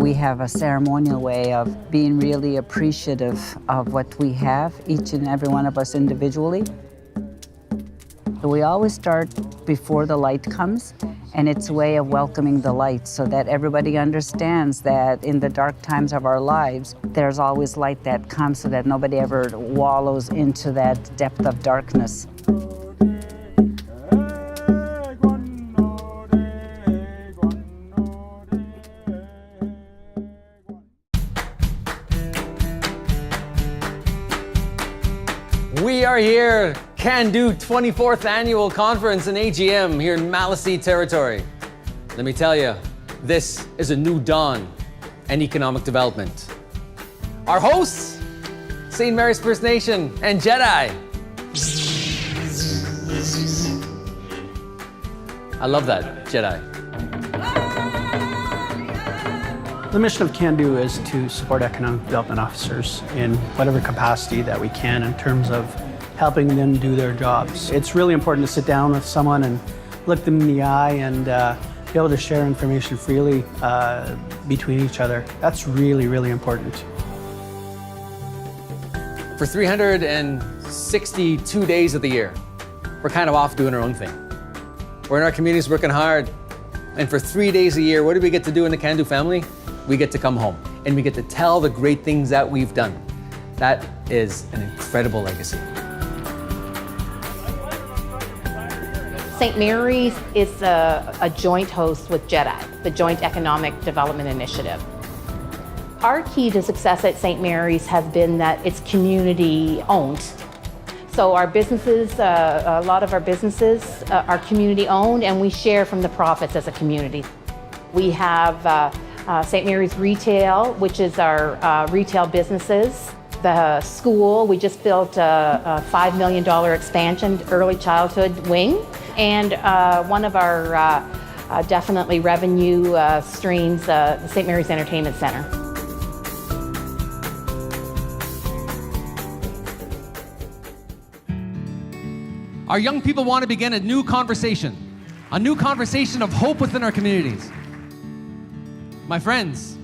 We have a ceremonial way of being really appreciative of what we have, each and every one of us individually. We always start before the light comes, and it's a way of welcoming the light so that everybody understands that in the dark times of our lives, there's always light that comes so that nobody ever wallows into that depth of darkness. We are here, Cando 24th Annual Conference and AGM here in Maliseet territory. Let me tell you, this is a new dawn in economic development. Our hosts, St. Mary's First Nation and Jedi. I love that, Jedi. The mission of Cando is to support economic development officers in whatever capacity that we can in terms of helping them do their jobs. It's really important to sit down with someone and look them in the eye and be able to share information freely between each other. That's really, really important. For 362 days of the year, we're kind of off doing our own thing. We're in our communities working hard. And for 3 days a year, what do we get to do in the Cando family? We get to come home and we get to tell the great things that we've done. That is an incredible legacy. St. Mary's is a joint host with Jedi, the Joint Economic Development Initiative. Our key to success at St. Mary's has been that it's community owned. So our businesses, a lot of our businesses are community owned, and we share from the profits as a community. We have St. Mary's Retail, which is our retail businesses. The school, we just built a $5 million expansion, early childhood wing. And one of our definitely revenue streams, the St. Mary's Entertainment Center. Our young people want to begin a new conversation of hope within our communities. My friends,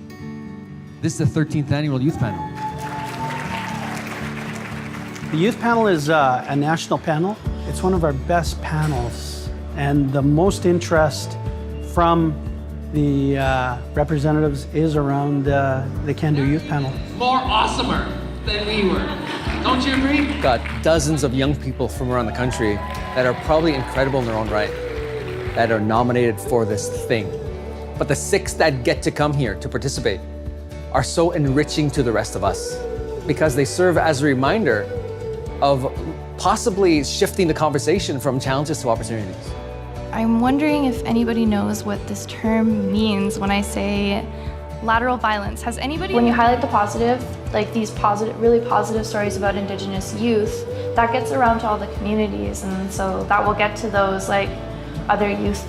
this is the 13th Annual Youth Panel. The Youth Panel is a national panel. It's one of our best panels, and the most interest from the representatives is around the Cando Youth Panel. More awesomer than we were. Don't you agree? Got dozens of young people from around the country that are probably incredible in their own right, that are nominated for this thing. But the 6 that get to come here to participate are so enriching to the rest of us because they serve as a reminder of possibly shifting the conversation from challenges to opportunities. I'm wondering if anybody knows what this term means when I say lateral violence. Has anybody... When you highlight the positive, like these really positive stories about Indigenous youth, that gets around to all the communities, and so that will get to those like other youth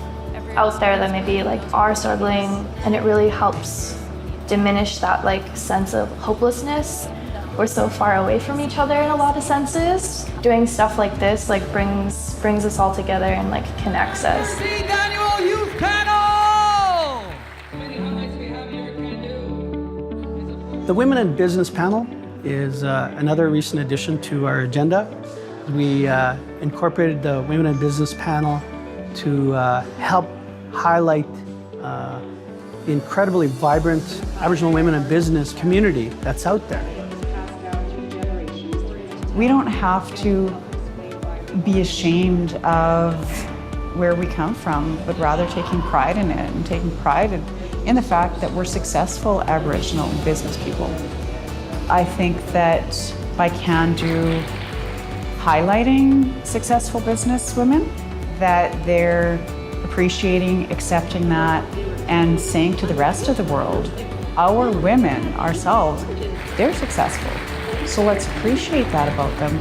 out there that maybe like are struggling, and it really helps diminish that like sense of hopelessness. We're so far away from each other in a lot of senses. Doing stuff like this like brings us all together and like connects us. 13th Annual Youth Panel! The Women in Business Panel is another recent addition to our agenda. We incorporated the Women in Business Panel to help highlight the incredibly vibrant Aboriginal women in business community that's out there. We don't have to be ashamed of where we come from, but rather taking pride in it and taking pride in the fact that we're successful Aboriginal business people. I think that by Cando highlighting successful business women, that they're appreciating, accepting that, and saying to the rest of the world, our women ourselves, they're successful. So let's appreciate that about them.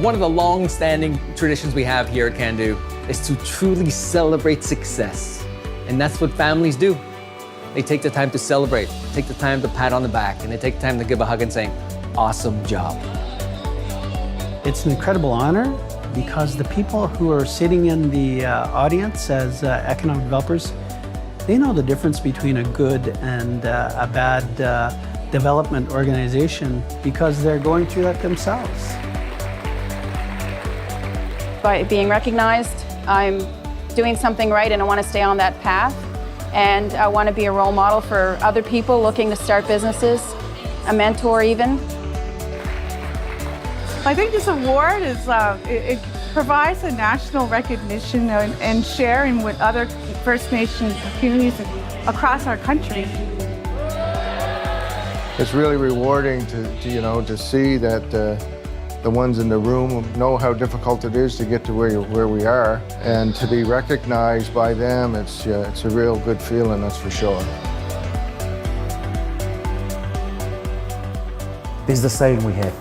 One of the long-standing traditions we have here at Cando is to truly celebrate success. And that's what families do. They take the time to celebrate, take the time to pat on the back, and they take the time to give a hug and saying, awesome job. It's an incredible honor because the people who are sitting in the audience as economic developers They know the difference between a good and a bad development organization because they're going through that themselves. By being recognized, I'm doing something right and I want to stay on that path. And I want to be a role model for other people looking to start businesses, a mentor even. I think this award is, it provides a national recognition and sharing with other First Nations communities across our country. It's really rewarding to see that the ones in the room know how difficult it is to get to where we are, and to be recognized by them, it's a real good feeling, that's for sure. There's the saying we have,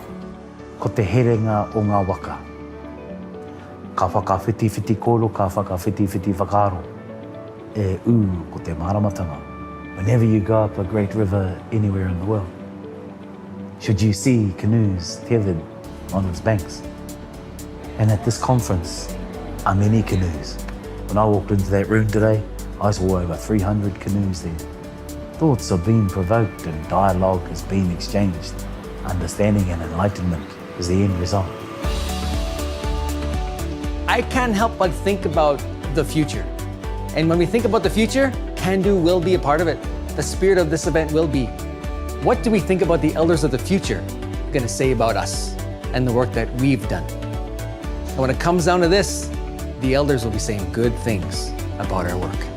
ko te herenga o ngā waka. Ka whakawhiti-whiti koro, ka whakawhiti-whiti whakaro. E ko te maramatanga. Whenever you go up a great river anywhere in the world, should you see canoes tethered on its banks. And at this conference are many canoes. When I walked into that room today, I saw over 300 canoes there. Thoughts are being provoked and dialogue is being exchanged. Understanding and enlightenment is the end result. I can't help but think about the future. And when we think about the future, Cando will be a part of it. The spirit of this event will be. What do we think about the elders of the future going to say about us and the work that we've done? And when it comes down to this, the elders will be saying good things about our work.